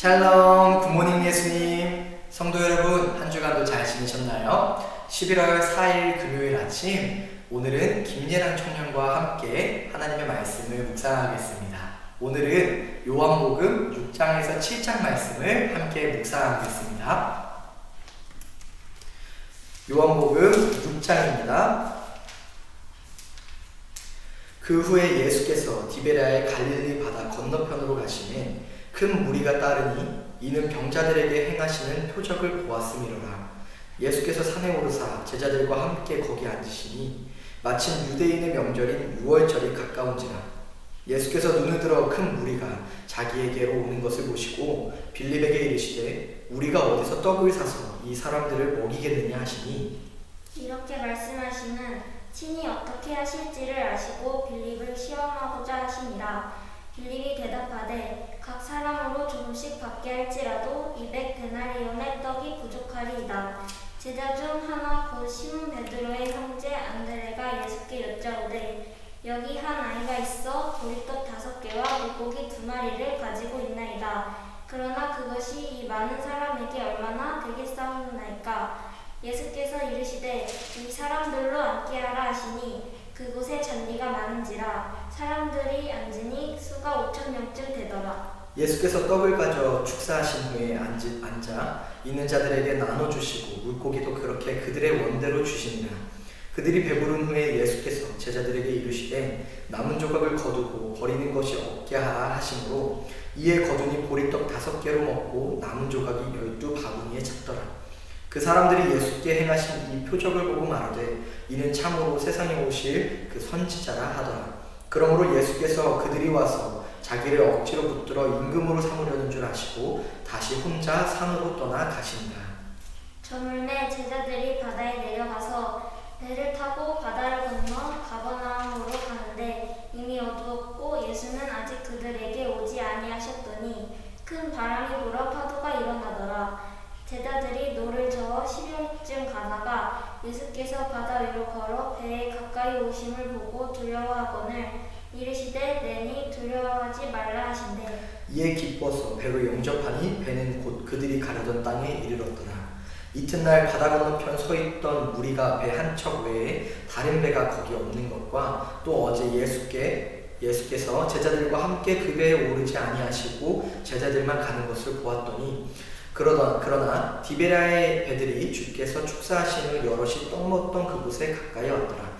샬롬, 굿모닝 예수님. 성도 여러분, 한 주간도 잘 지내셨나요? 11월 4일 금요일 아침, 오늘은 김예랑 청년과 함께 하나님의 말씀을 묵상하겠습니다. 오늘은 요한복음 6장에서 7장 말씀을 함께 묵상하겠습니다. 요한복음 6장입니다. 그 후에 예수께서 디베랴의 갈릴리 바다 건너편으로 가시매 큰 무리가 따르니 이는 병자들에게 행하시는 표적을 보았음이로라. 예수께서 산에 오르사 제자들과 함께 거기 앉으시니 마침 유대인의 명절인 유월절이 가까운지라. 예수께서 눈을 들어 큰 무리가 자기에게로 오는 것을 보시고 빌립에게 이르시되 우리가 어디서 떡을 사서 이 사람들을 먹이겠느냐 하시니, 이렇게 말씀하시는 친히 어떻게 하실지를 아시고 빌립을 시험하고자 하시니라. 빌립이 대답하되 각 사람으로 조금씩 받게 할지라도 200데나리온의 떡이 부족하리이다. 제자 중 하나 곧 시몬 베드로의 형제 안드레가 예수께 여짜오되 여기 한 아이가 있어 보리떡 5개와 물고기 2마리를 가지고 있나이다. 그러나 그것이 이 많은 사람에게 얼마나 되겠사옵나이까. 예수께서 이르시되 이 사람들로 앉게 하라 하시니 그곳에 잔디가 많은지라 사람들이 앉으니 수가 5,000명쯤 되더라. 예수께서 떡을 가져 축사하신 후에 앉아 있는 자들에게 나눠주시고 물고기도 그렇게 그들의 원대로 주시니라. 그들이 배부른 후에 예수께서 제자들에게 이르시되 남은 조각을 거두고 버리는 것이 없게 하라 하시므로 이에 거두니 보리떡 5개로 먹고 남은 조각이 12바구니에 찼더라. 그 사람들이 예수께 행하신 이 표적을 보고 말하되 이는 참으로 세상에 오실 그 선지자라 하더라. 그러므로 예수께서 그들이 와서 자기를 억지로 붙들어 임금으로 삼으려는 줄 아시고 다시 혼자 산으로 떠나 가신다. 저물매 제자들이 바다에 내려가서 배를 타고 바다를 건너 가버나움으로 가는데 이미 어두웠고 예수는 아직 그들에게 오지 아니하셨더니 큰 바람이 불어 파도가 일어나더라. 제자들이 노를 저어 10여리쯤 가다가 예수께서 바다 위로 걸어 배에 가까이 오심을 보고 두려워하거늘 이르시되 내니 두려워하지 말라 하신대. 이에 기뻐서 배로 영접하니 배는 곧 그들이 가려던 땅에 이르렀더라. 이튿날 바다 건너편 서 있던 무리가 배 한 척 외에 다른 배가 거기 없는 것과 또 어제 예수께서 제자들과 함께 그 배에 오르지 아니하시고 제자들만 가는 것을 보았더니 그러나 디베랴의 배들이 주께서 축사하심을 여럿이 떡 먹던 그곳에 가까이 왔더라.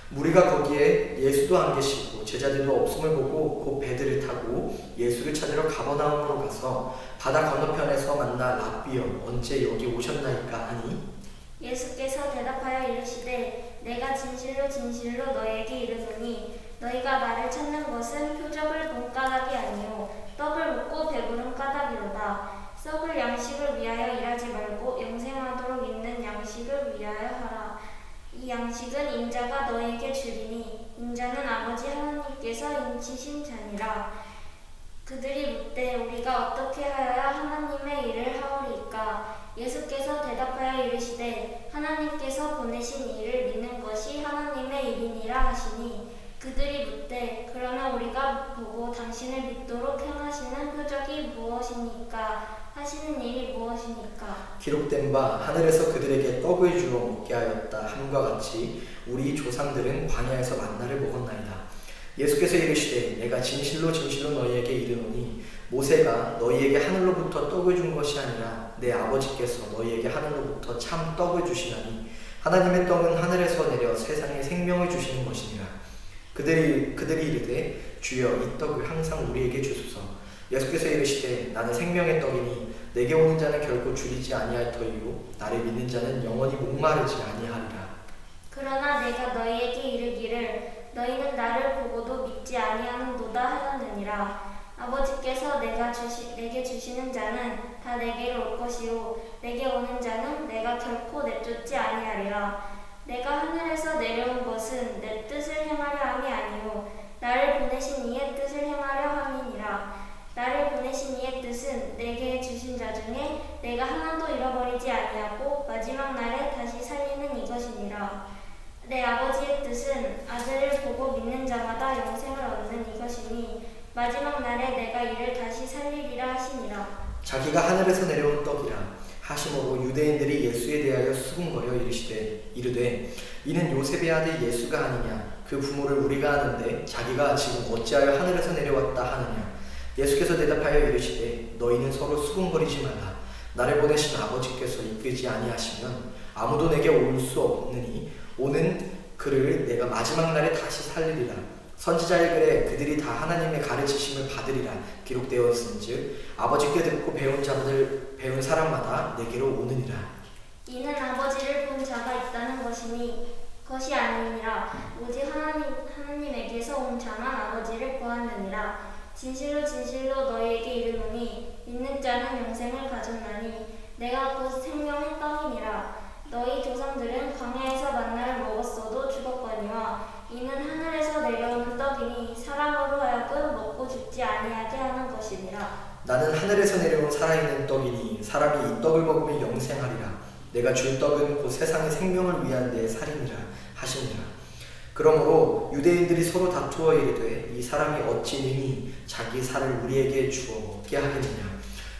무리가 거기에 예수도 안 계시고 제자들도 없음을 보고 곧 배들을 타고 예수를 찾으러 가버나움으로 가서 바다 건너편에서 만나 랍비여 언제 여기 오셨나이까 하니, 예수께서 대답하여 이르시되 내가 진실로 진실로 너희에게 이르노니 너희가 나를 찾는 것은 표적을 본 까닭이 아니요 떡을 먹고 배부른 까닭이로다. 썩을 양식을 위하여 일하지 말고 영생하도록 있는 양식을 위하여 하라. 이 양식은 인자가 너희에게 주리니 인자는 아버지 하나님께서 인치신 자니라. 그들이 묻되 우리가 어떻게 하여야 하나님의 일을 하오리이까. 예수께서 대답하여 이르시되 하나님께서 보내신 이를 믿는 것이 하나님의 일이니라 하시니 그들이 묻되 그러면 우리가 보고 당신을 믿도록 행하시는 표적이 무엇이니까 하시는 일이 무엇이니까. 기록된 바 하늘에서 그들에게 떡을 주어 먹게 하였다 함과 같이 우리 조상들은 광야에서 만나를 먹었나이다. 예수께서 이르시되 내가 진실로 진실로 너희에게 이르노니 모세가 너희에게 하늘로부터 떡을 준 것이 아니라 내 아버지께서 너희에게 하늘로부터 참 떡을 주시나니 하나님의 떡은 하늘에서 내려 세상에 생명을 주시는 것이니라. 그들이 이르되 주여 이 떡을 항상 우리에게 주소서. 예수께서 이르시되 나는 생명의 떡이니 내게 오는 자는 결코 줄이지 아니할 터이요 나를 믿는 자는 영원히 목마르지 아니하리라. 그러나 내가 너희에게 이르기를 너희는 나를 보고도 믿지 아니하는도다 하였느니라. 아버지께서 내게 주시는 자는 다 내게로 올 것이요 내게 오는 자는 내가 결코 내쫓지 아니하리라. 내가 하늘에서 내려온 것은 내 뜻을 행하려 함이 아니요 나를 보내신 이의 뜻을 행하려 함이니라. 나를 보내신 이의 뜻은 내게 주신 자 중에 내가 하나도 잃어버리지 아니하고 마지막 날에 다시 살리는 이것이니라. 내 아버지의 뜻은 아들을 보고 믿는 자마다 영생을 얻는 이것이니 마지막 날에 내가 이를 다시 살리리라 하시니라. 자기가 하늘에서 내려온 떡이라 하심으로 유대인들이 예수에 대하여 수군거려 이르되 이는 요셉의 아들 예수가 아니냐 그 부모를 우리가 아는데 자기가 지금 어찌하여 하늘에서 내려왔다 하느냐. 예수께서 대답하여 이르시되 너희는 서로 수군거리지 말라. 나를 보내신 아버지께서 이끌지 아니하시면 아무도 내게 올 수 없느니 오는 그를 내가 마지막 날에 다시 살리리라. 선지자의 글에 그들이 다 하나님의 가르치심을 받으리라 기록되었은즉 아버지께 듣고 배운 사람마다 내게로 오느니라. 이는 아버지를 본 자가 있다는 것이 아니니라. 오직 하나님에게서 온 자만 아버지를 보았느니라. 진실로 진실로 너희에게 이르노니 믿는 자는 영생을 가졌나니 내가 곧 생명의 떡이니라. 너희 조상들은 광야에서 만나를 먹었어도 죽었거니와 이는 하늘에서 내려오는 떡이니 사람으로 하여금 먹고 죽지 아니하게 하는 것이니라. 나는 하늘에서 내려온 살아있는 떡이니 사람이 이 떡을 먹으면 영생하리라. 내가 줄 떡은 곧 세상의 생명을 위한 내 살이니라 하시니라. 그러므로 유대인들이 서로 다투어 이르되 이 사람이 어찌 능히 자기 살을 우리에게 주어 먹게 하겠느냐.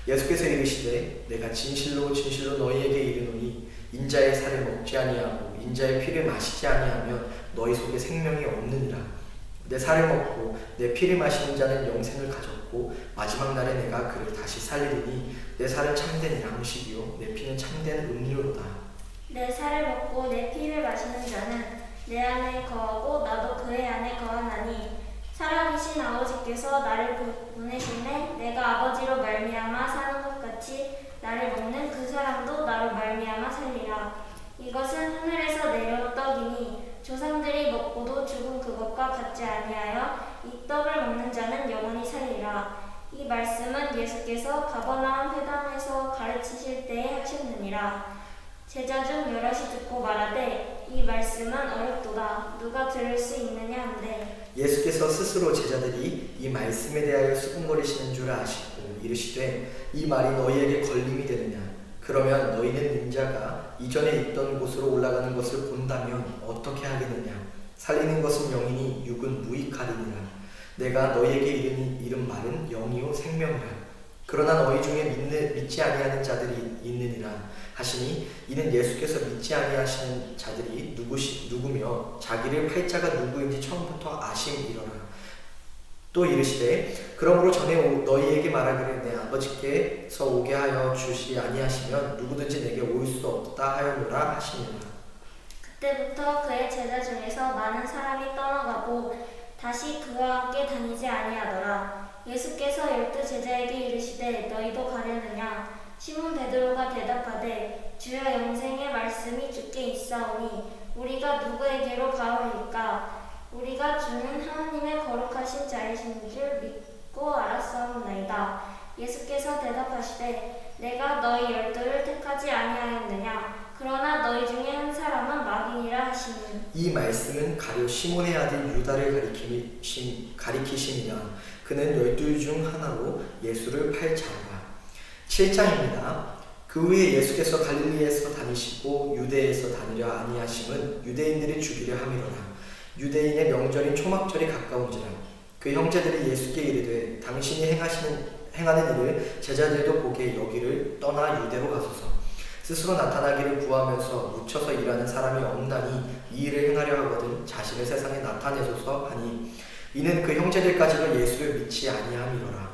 예수께서 이르시되 내가 진실로 진실로 너희에게 이르노니 인자의 살을 먹지 아니하고 인자의 피를 마시지 아니하면 너희 속에 생명이 없느니라. 내 살을 먹고 내 피를 마시는 자는 영생을 가졌고 마지막 날에 내가 그를 다시 살리리니 내 살은 참된 양식이요 내 피는 참된 음료로다. 내 살을 먹고 내 피를 마시는 자는 내 안에 거하고 나도 그의 안에 거하나니 살아계신 아버지께서 나를 보내시매 내가 아버지로 말미암아 사는 것 같이 나를 먹는 그 사람도 나로 말미암아 살리라. 이것은 하늘에서 내려온 떡이니 조상들이 먹고도 죽은 그것과 같지 아니하여 이 떡을 먹는 자는 영원히 살리라. 이 말씀은 예수께서 가버나움 회당에서 가르치실 때에 하셨느니라. 제자 중 여럿이 듣고 말하되 이 말씀은 어렵도다. 누가 들을 수 있느냐 한데 예수께서 스스로 제자들이 이 말씀에 대하여 수군거리시는 줄 아시고 이르시되 이 말이 너희에게 걸림이 되느냐. 그러면 너희는 인자가 이전에 있던 곳으로 올라가는 것을 본다면 어떻게 하겠느냐. 살리는 것은 영이니 육은 무익하리니라. 내가 너희에게 이른 말은 영이요 생명이라. 그러나 너희 중에 믿지 아니하는 자들이 있느니라 하시니 이는 예수께서 믿지 아니하시는 자들이 누구며 자기를 팔 자가 누구인지 처음부터 아심이로라. 또 이르시되 그러므로 전에 너희에게 말하기를 내 아버지께서 오게 하여 주시 아니하시면 누구든지 내게 올 수 없다 하였노라 하시니라. 그때부터 그의 제자 중에서 많은 사람이 떠나가고 다시 그와 함께 다니지 아니하더라. 예수께서 12 제자에게 이르시되 너희도 가려느냐. 시몬 베드로가 대답하되 주여 영생의 말씀이 주께 있사오니 우리가 누구에게로 가오리까. 우리가 주는 하나님의 거룩하신 자이신 줄 믿고 알았사옵나이다. 예수께서 대답하시되 내가 너희 12를 택하지 아니하였느냐. 그러나 너희 중에 한 사람은 마귀니라 하시니 이 말씀은 가룟 시몬의 아들 유다를 가리키심이나 그는 12 중 하나로 예수를 팔 자라. 7장입니다. 그 후에 예수께서 갈릴리에서 다니시고 유대에서 다니려 아니하심은 유대인들이 죽이려 함이로라. 유대인의 명절인 초막절이 가까운지라. 그 형제들이 예수께 이르되 당신이 행하는 일을 제자들도 보게 여기를 떠나 유대로 가소서. 스스로 나타나기를 구하면서 묻혀서 일하는 사람이 없나니 이 일을 행하려 하거든 자신을 세상에 나타내소서 하니 이는 그 형제들까지도 예수를 믿지 아니함이로라.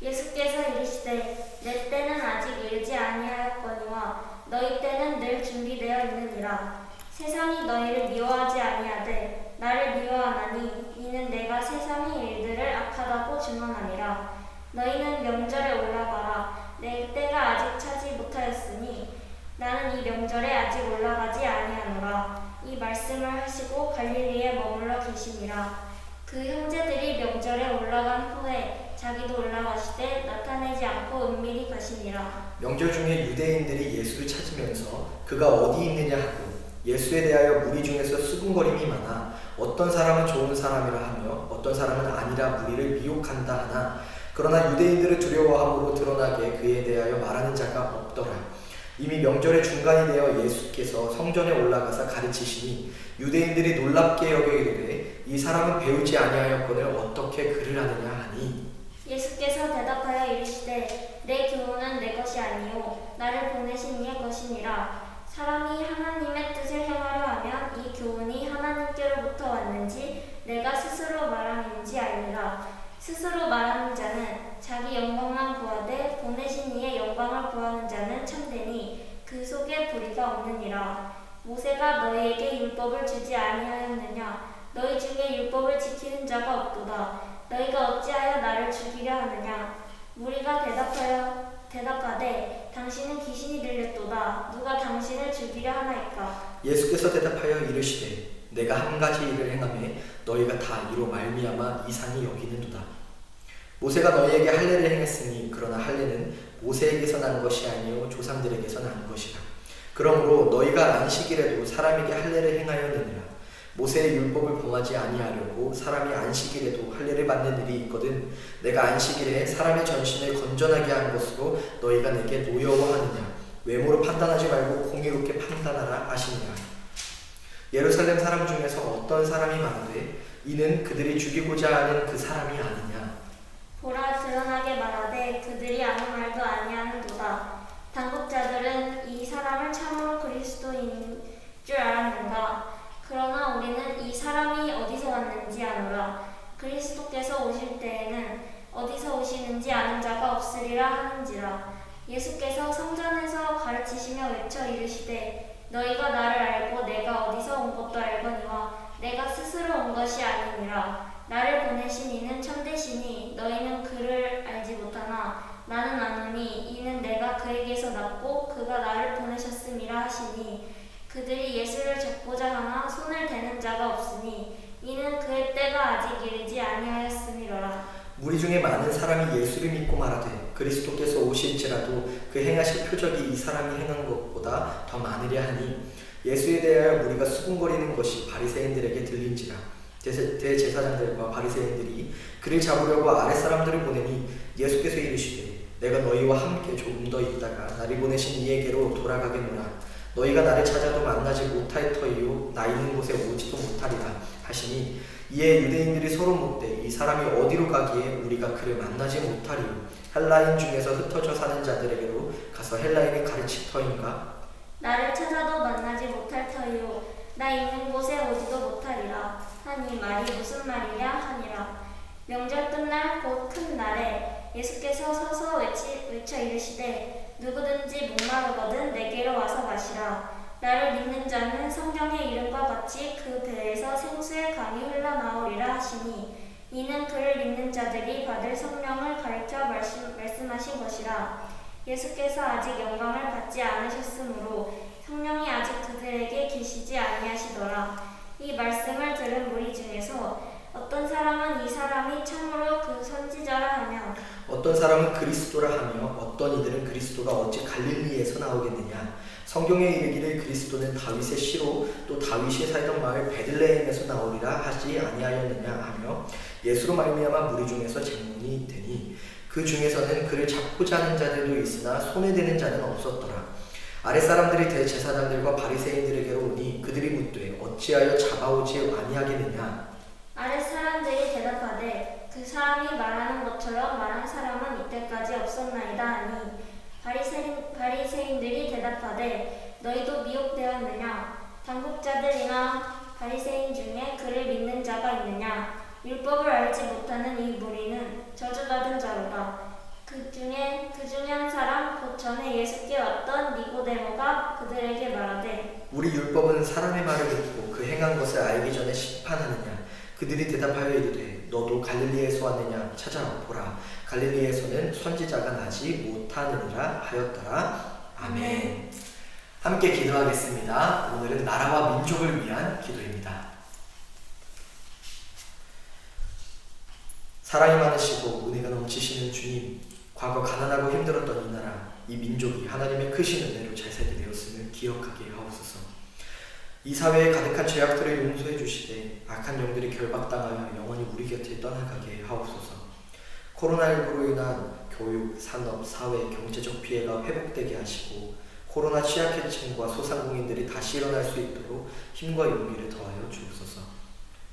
예수께서 이르시되 내 때는 아직 이르지 아니하였거니와 너희 때는 늘 준비되어 있느니라. 세상이 너희를 미워하지 아니하되 나를 미워하나니 이는 내가 세상의 일들을 악하다고 증언하니라. 너희는 명절에 올라가라. 내 때가 아직 차지 못하였으니 나는 이 명절에 아직 올라가지 아니하노라. 이 말씀을 하시고 갈릴리에 머물러 계시니라. 그 형제들이 명절에 올라간 후에 자기도 올라가시되 나타내지 않고 은밀히 가시니라. 명절 중에 유대인들이 예수를 찾으면서 그가 어디 있느냐 하고 예수에 대하여 무리 중에서 수군거림이 많아 어떤 사람은 좋은 사람이라 하며 어떤 사람은 아니라 무리를 미혹한다 하나 그러나 유대인들을 두려워함으로 드러나게 그에 대하여 말하는 자가 없더라. 이미 명절의 중간이 되어 예수께서 성전에 올라가서 가르치시니 유대인들이 놀랍게 여겨 이르되 이 사람은 배우지 아니하였거늘 어떻게 글을 하느냐 하니 예수께서 대답하여 이르시되 내 교훈은 내 것이 아니요 나를 보내신 이의 것이니라. 사람이 하나님의 뜻을 행하려 하면 이 교훈이 하나님께로부터 왔는지 내가 스스로 말함인지 알리라. 스스로 말하는 자는 자기 영광만 구하되 보내신 이의 영광을 구하는 자는 참되니 그 속에 불의가 없느니라. 모세가 너희에게 율법을 주지 아니하였느냐? 너희 중에 율법을 지키는 자가 없도다. 너희가 어찌하여 나를 죽이려 하느냐? 무리가 대답하되 당신은 귀신이 들렸도다. 누가 당신을 죽이려 하나이까? 예수께서 대답하여 이르시되 내가 한 가지 일을 행하매 너희가 다 이로 말미암아 이상히 여기는도다. 모세가 너희에게 할례를 행했으니 그러나 할례는 모세에게서 난 것이 아니요 조상들에게서 난 것이라. 그러므로 너희가 안식일에도 사람에게 할례를 행하였느니라. 모세의 율법을 범하지 아니하려고 사람이 안식일에도 할례를 받는 일이 있거든 내가 안식일에 사람의 전신을 건전하게 한 것으로 너희가 내게 노여워하느냐? 외모로 판단하지 말고 공의롭게 판단하라 하시니라. 예루살렘 사람 중에서 어떤 사람이 말하되 이는 그들이 죽이고자 하는 그 사람이 아니냐? 보라 드러나게 말하되 그들이 아무 말도 아니하는도다. 당국자들은 이 사람을 참으로 그리스도인 줄 알았는가? 그러나 우리는 이 사람이 어디서 왔는지 아노라. 그리스도께서 오실 때에는 어디서 오시는지 아는 자가 없으리라 하는지라. 예수께서 성전에서 가르치시며 외쳐 이르시되 너희가 나를 알고 내가 어디서 온 것도 알거니와 내가 스스로 온 것이 아니니라. 나를 보내신 이는 참되시니 너희는 그를 알지 못하나 나는 아노니 이는 내가 그에게서 났고 그가 나를 보내셨음이라 하시니 그들이 예수를 잡고자 하나 손을 대는 자가 없으니 이는 그의 때가 아직 이르지 아니하였음이로라. 무리 중에 많은 사람이 예수를 믿고 말하되 그리스도께서 오실지라도 그 행하실 표적이 이 사람이 행한 것보다 더 많으랴 하니 예수에 대하여 무리가 수군거리는 것이 바리새인들에게 들린지라. 대제사장들과 바리새인들이 그를 잡으려고 아랫사람들을 보내니 예수께서 이르시되 내가 너희와 함께 조금 더 있다가 나를 보내신 이에게로 돌아가겠노라. 너희가 나를 찾아도 만나지 못할 터이요 나 있는 곳에 오지도 못하리라 하시니 이에 유대인들이 서로 묻되 이 사람이 어디로 가기에 우리가 그를 만나지 못하리요? 헬라인 중에서 흩어져 사는 자들에게로 가서 헬라인이 가르칠 터인가? 나를 찾아도 만나지 못할 터이요 나 있는 곳에 오지도 못하리라 하니 말이 무슨 말이냐 하니라. 명절 끝날 곧 큰 날에 예수께서 서서 외쳐 이르시되 누구든지 목마르거든 내게로 와서 마시라. 나를 믿는 자는 성경의 이름과 같이 그 배에서 생수의 강이 흘러나오리라 하시니 이는 그를 믿는 자들이 받을 성령을 가르쳐 말씀하신 것이라. 예수께서 아직 영광을 받지 않으셨으므로 성령이 아직 그들에게 계시지 아니하시더라. 이 말씀을 들은 무리 중에서 어떤 사람은 이 사람이 참으로 그 선지자라 하며 어떤 사람은 그리스도라 하며 어떤 이들은 그리스도가 어찌 갈릴리에서 나오겠느냐? 성경에 이르기를 그리스도는 다윗의 씨로 또 다윗이 살던 마을 베들레헴에서 나오리라 하지 아니하였느냐 하며 예수로 말미암아 무리 중에서 쟁론이 되니 그 중에서는 그를 잡고자 하는 자들도 있으나 손에 대는 자는 없었더라. 아랫사람들이 대제사장들과 바리새인들에게로 오니 그들이 묻되 어찌하여 잡아오지 아니하겠느냐? 아랫사람들이 대답하되 그 사람이 말하는 것처럼 말한 사람은 이때까지 없었나이다 하니 바리새인들이 대답하되 너희도 미혹되었느냐? 당국자들이나 바리새인 중에 그를 믿는 자가 있느냐? 율법을 알지 못하는 이 무리는 저주받은 자로다. 그 중에 한 사람 곧 전에 예수께 왔던 니고데모가 그들에게 말하되 우리 율법은 사람의 말을 듣고 그 행한 것을 알기 전에 심판하느냐? 그들이 대답하여 이르되 너도 갈릴리에서 왔느냐? 찾아보라. 갈릴리에서는 선지자가 나지 못하느니라 하였더라. 아멘. 함께 기도하겠습니다. 오늘은 나라와 민족을 위한 기도입니다. 사랑이 많으시고 은혜가 넘치시는 주님, 과거 가난하고 힘들었던 이 나라, 이 민족이 하나님의 크신 은혜로 잘 살게 되었음을 기억하게 하옵소서. 이 사회에 가득한 죄악들을 용서해 주시되 악한 영들이 결박당하여 영원히 우리 곁을 떠나가게 하옵소서. 코로나19로 인한 교육, 산업, 사회, 경제적 피해가 회복되게 하시고 코로나 취약계층과 소상공인들이 다시 일어날 수 있도록 힘과 용기를 더하여 주옵소서.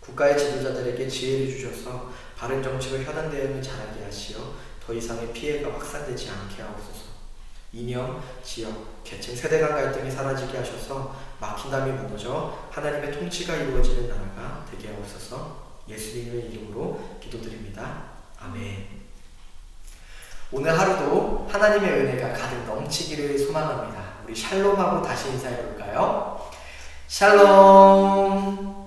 국가의 지도자들에게 지혜를 주셔서 바른 정책을 현안 대응을 잘하게 하시어 더 이상의 피해가 확산되지 않게 하옵소서. 이념, 지역, 계층, 세대 간 갈등이 사라지게 하셔서 막힌 담이 무너져 하나님의 통치가 이루어지는 나라가 되게 하옵소서. 예수님의 이름으로 기도드립니다. 아멘. 오늘 하루도 하나님의 은혜가 가득 넘치기를 소망합니다. 우리 샬롬하고 다시 인사해 볼까요? 샬롬.